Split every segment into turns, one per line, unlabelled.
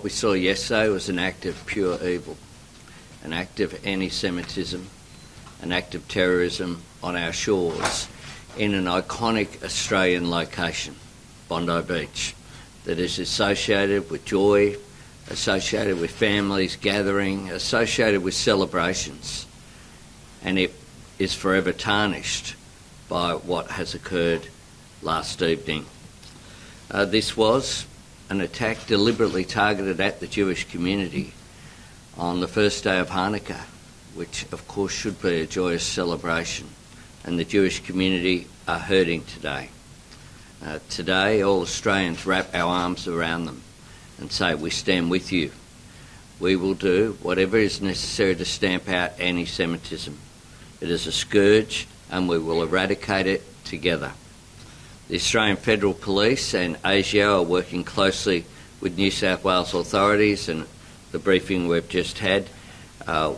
we saw yesterday was an act of pure evil, an act of anti-Semitism, an act of terrorism on our shores in an iconic Australian location, Bondi Beach, that is associated with joy, associated with families gathering, associated with celebrations, and it is forever tarnished by what has occurred last evening. This was an attack deliberately targeted at the Jewish community on the first day of Hanukkah, which of course should be a joyous celebration, and the Jewish community are hurting today. Today, all Australians wrap our arms around them and say, we stand with you. We will do whatever is necessary to stamp out anti-Semitism. It is a scourge and we will eradicate it together. The Australian Federal Police and ASIO are working closely with New South Wales authorities, and the briefing we've just had,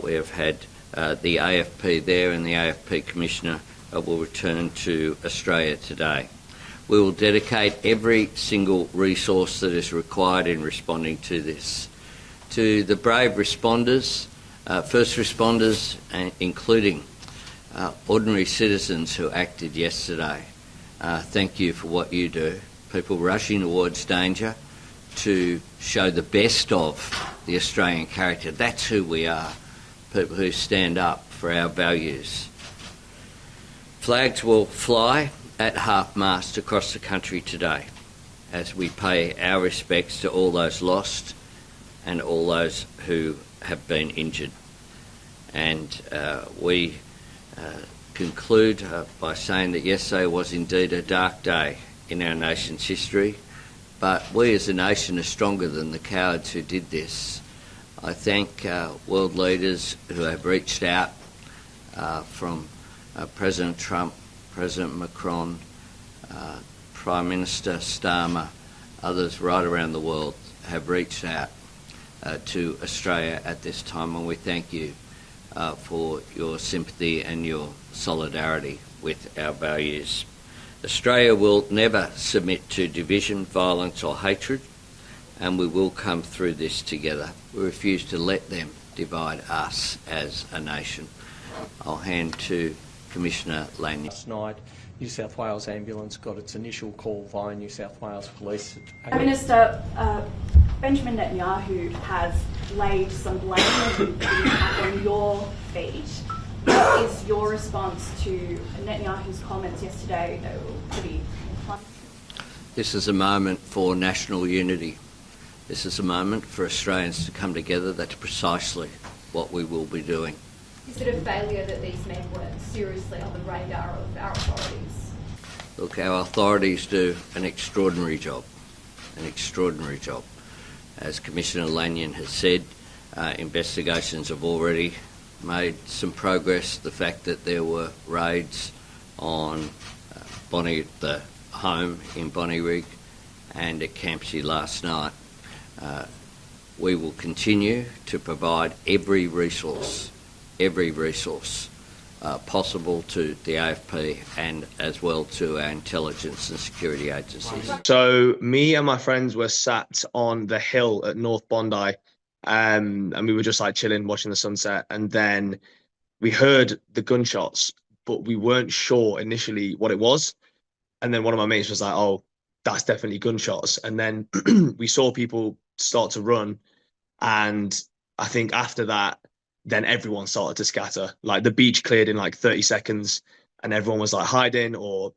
we have had the AFP there, and the AFP Commissioner will return to Australia today. We will dedicate every single resource that is required in responding to this. To the brave responders, first responders, including ordinary citizens who acted yesterday, thank you for what you do. People rushing towards danger to show the best of the Australian character. That's who we are, people who stand up for our values. Flags will fly at half-mast across the country today as we pay our respects to all those lost and all those who have been injured. And we conclude by saying that yesterday was indeed a dark day in our nation's history, but we as a nation are stronger than the cowards who did this. I thank world leaders who have reached out, from President Trump, President Macron, Prime Minister Starmer, others right around the world have reached out to Australia at this time, and we thank you for your sympathy and your solidarity with our values. Australia will never submit to division, violence or hatred, and we will come through this together. We refuse to let them divide us as a nation. I'll hand to Commissioner Lanyon.
Last night, New South Wales Ambulance got its initial call via New South Wales Police.
Minister, Benjamin Netanyahu has laid some blame on your feet. What is your response to Netanyahu's comments yesterday that were pretty inflammatory?
This is a moment for national unity. This is a moment for Australians to come together. That's precisely what we will be doing.
Is it a failure that these men weren't seriously on the radar of our authorities?
Look, our authorities do an extraordinary job, As Commissioner Lanyon has said, investigations have already made some progress. The fact that there were raids on the home in Bonnyrigg and at Campsie last night, we will continue to provide every resource possible to the AFP and as well to our intelligence and security agencies.
So me and my friends were sat on the hill at North Bondi, and we were just like chilling, watching the sunset, and then we heard the gunshots, but we weren't sure initially what it was. And then one of my mates was like, oh, that's definitely gunshots. And then we saw people start to run, and I think after that, then everyone started to scatter. Like the beach cleared in like 30 seconds and everyone was like hiding or,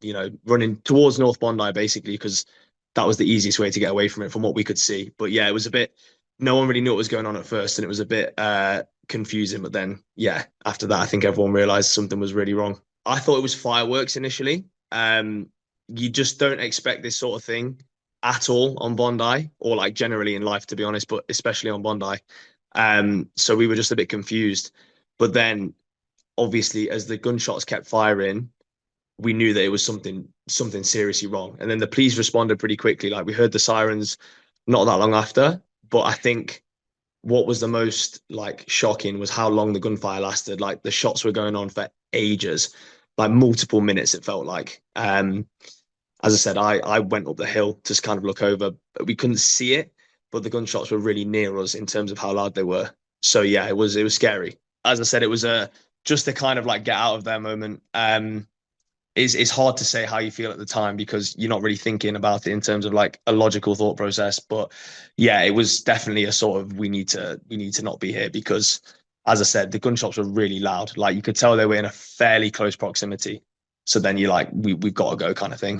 running towards North Bondi basically, because that was the easiest way to get away from it from what we could see. But yeah, it was a bit, no one really knew what was going on at first, and it was a bit confusing. But then, yeah, after that, I think everyone realized something was really wrong. I thought it was fireworks initially. You just don't expect this sort of thing at all on Bondi, or like generally in life, to be honest, but especially on Bondi. So we were just a bit confused. But then obviously as the gunshots kept firing, we knew that it was something seriously wrong. And then the police responded pretty quickly. Like we heard the sirens not that long after. But I think what was the most like shocking was how long the gunfire lasted. Like the shots were going on for ages, like multiple minutes, it felt like. As I said, I went up the hill to kind of look over, but we couldn't see it. but the gunshots were really near us in terms of how loud they were. So yeah, it was scary. As I said, it was just a kind of like get out of there moment. It's hard to say how you feel at the time because you're not really thinking about it in terms of like a logical thought process. But yeah, it was definitely a sort of we need to not be here because, as I said, the gunshots were really loud. Like you could tell they were in a fairly close proximity. So then you're like, we've got to go kind of thing.